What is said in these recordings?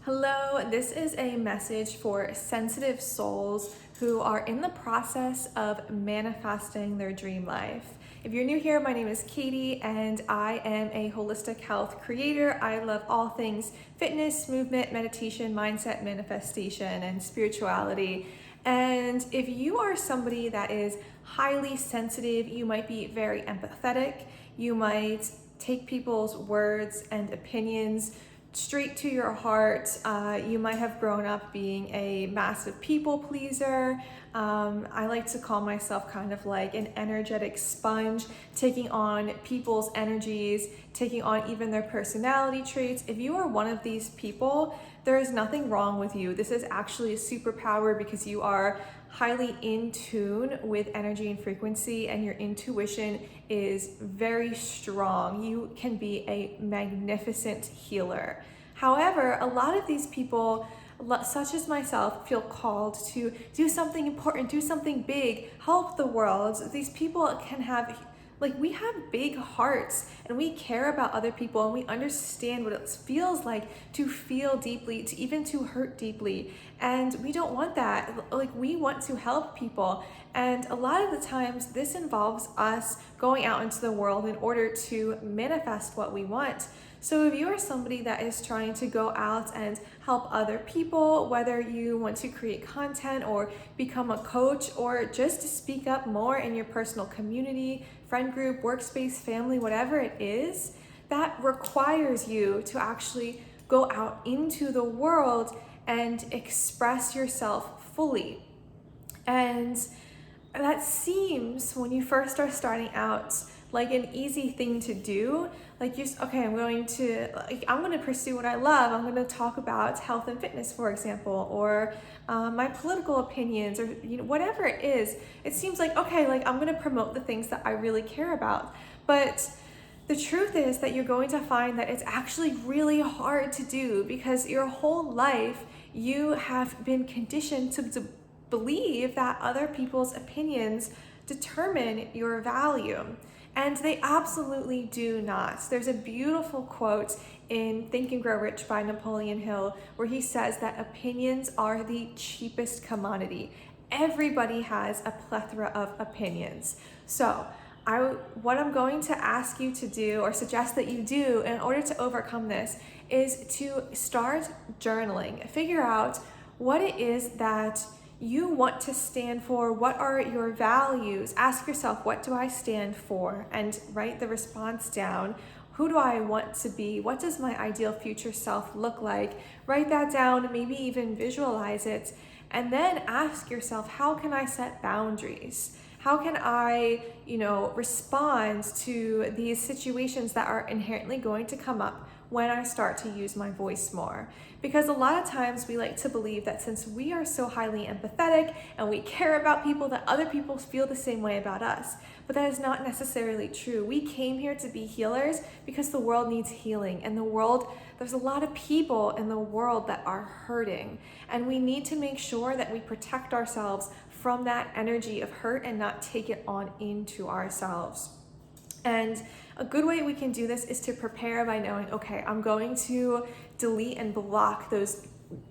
Hello, this is a message for sensitive souls who are in the process of manifesting their dream life. If you're new here, my name is Katie and I am a holistic health creator. I love all things fitness, movement, meditation, mindset, manifestation, and spirituality. And if you are somebody that is highly sensitive, you might be very empathetic, you might take people's words and opinions straight to your heart. You might have grown up being a massive people pleaser. I like to call myself kind of like an energetic sponge, taking on people's energies, taking on even their personality traits. If you are one of these people, there is nothing wrong with you. This is actually a superpower because you are highly in tune with energy and frequency, and your intuition is very strong. You can be a magnificent healer. However, a lot of these people, such as myself, feel called to do something important, do something big, help the world. These people can have, we have big hearts and we care about other people and we understand what it feels like to feel deeply, to even to hurt deeply. And we don't want that. We want to help people. And a lot of the times this involves us going out into the world in order to manifest what we want. So if you are somebody that is trying to go out and help other people, whether you want to create content or become a coach or just to speak up more in your personal community, friend group, workspace, family, whatever it is, that requires you to actually go out into the world and express yourself fully. And that seems, when you first are starting out, like an easy thing to do. I'm going to pursue what I love. I'm going to talk about health and fitness, for example, or my political opinions, or whatever it is. It seems like, I'm going to promote the things that I really care about. But the truth is that you're going to find that it's actually really hard to do because your whole life you have been conditioned to believe that other people's opinions determine your value. And they absolutely do not. There's a beautiful quote in Think and Grow Rich by Napoleon Hill where he says that opinions are the cheapest commodity. Everybody has a plethora of opinions. So what I'm going to ask you to do, or suggest that you do in order to overcome this, is to start journaling. Figure out what it is that you want to stand for. What are your values? Ask yourself, what do I stand for? And write the response down. Who do I want to be? What does my ideal future self look like? Write that down, maybe even visualize it. And then ask yourself, how can I set boundaries? How can I, respond to these situations that are inherently going to come up when I start to use my voice more? Because a lot of times we like to believe that since we are so highly empathetic and we care about people, that other people feel the same way about us. But that is not necessarily true. We came here to be healers because the world needs healing, and there's a lot of people in the world that are hurting, and we need to make sure that we protect ourselves from that energy of hurt and not take it on into ourselves. And a good way we can do this is to prepare by knowing, I'm going to delete and block those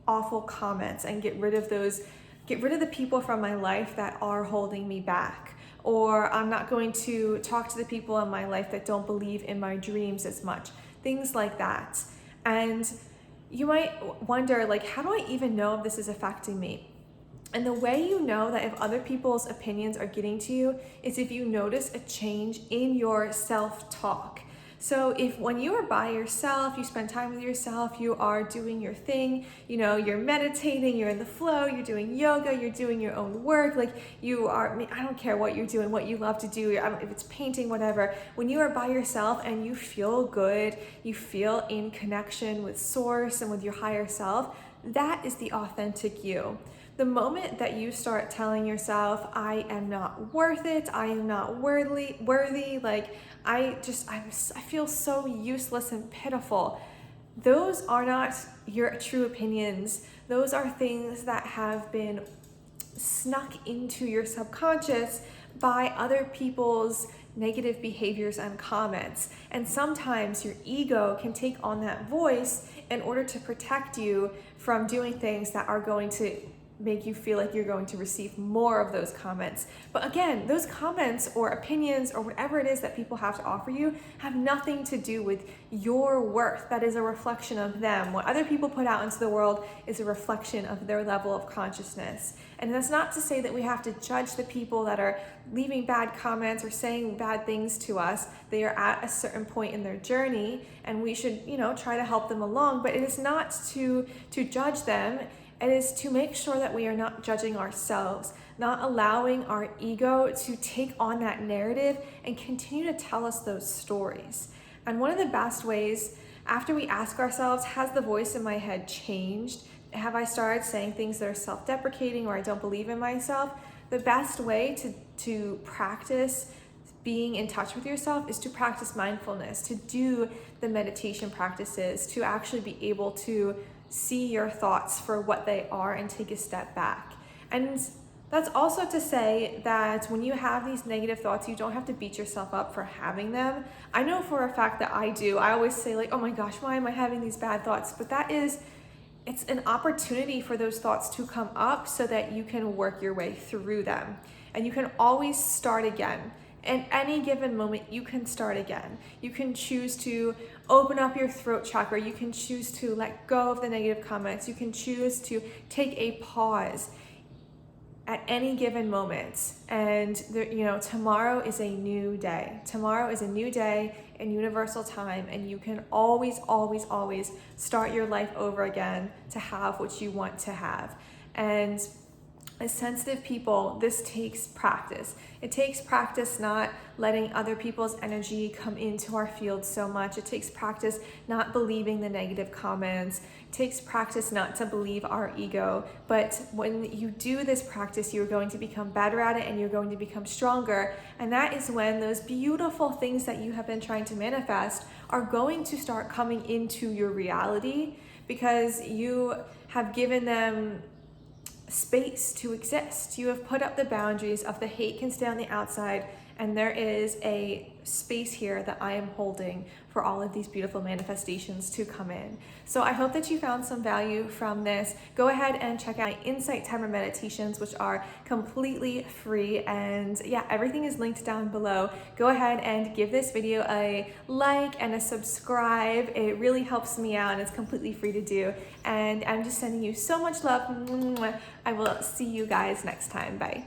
awful comments and get rid of the people from my life that are holding me back. Or I'm not going to talk to the people in my life that don't believe in my dreams as much. Things like that. And you might wonder, how do I even know if this is affecting me? And the way you know that if other people's opinions are getting to you is if you notice a change in your self-talk. So if when you are by yourself, you spend time with yourself, you are doing your thing, you're meditating, you're in the flow, you're doing yoga, you're doing your own work, I don't care what you're doing, what you love to do, if it's painting, whatever. When you are by yourself and you feel good, you feel in connection with source and with your higher self, that is the authentic you. The moment that you start telling yourself, I am not worth it, I am not worthy, I feel so useless and pitiful. Those are not your true opinions. Those are things that have been snuck into your subconscious by other people's negative behaviors and comments. And sometimes your ego can take on that voice in order to protect you from doing things that are going to make you feel like you're going to receive more of those comments. But again, those comments or opinions or whatever it is that people have to offer you have nothing to do with your worth. That is a reflection of them. What other people put out into the world is a reflection of their level of consciousness. And that's not to say that we have to judge the people that are leaving bad comments or saying bad things to us. They are at a certain point in their journey, and we should, try to help them along. But it is not to judge them. It is to make sure that we are not judging ourselves, not allowing our ego to take on that narrative and continue to tell us those stories. And one of the best ways, after we ask ourselves, has the voice in my head changed? Have I started saying things that are self-deprecating or I don't believe in myself? The best way to practice being in touch with yourself is to practice mindfulness, to do the meditation practices, to actually be able to see your thoughts for what they are and take a step back. And that's also to say that when you have these negative thoughts, you don't have to beat yourself up for having them. I know for a fact that I do. I always say like, oh my gosh, why am I having these bad thoughts? But it's an opportunity for those thoughts to come up so that you can work your way through them. And you can always start again. In any given moment, you can start again. You can choose to open up your throat chakra. You can choose to let go of the negative comments. You can choose to take a pause at any given moment. And tomorrow is a new day. Tomorrow is a new day in universal time, and you can always, always, always start your life over again to have what you want to have. And as sensitive people, this takes practice. It takes practice not letting other people's energy come into our field so much. It takes practice not believing the negative comments. It takes practice not to believe our ego. But when you do this practice, you're going to become better at it and you're going to become stronger. And that is when those beautiful things that you have been trying to manifest are going to start coming into your reality, because you have given them space to exist. You have put up the boundaries of the hate can stay on the outside, and there is a space here that I am holding for all of these beautiful manifestations to come in. So I hope that you found some value from this. Go ahead and check out my Insight Timer meditations, which are completely free, and everything is linked down below. Go ahead and give this video a like and a subscribe. It really helps me out, and it's completely free to do. And I'm just sending you so much love. I will see you guys next time. Bye.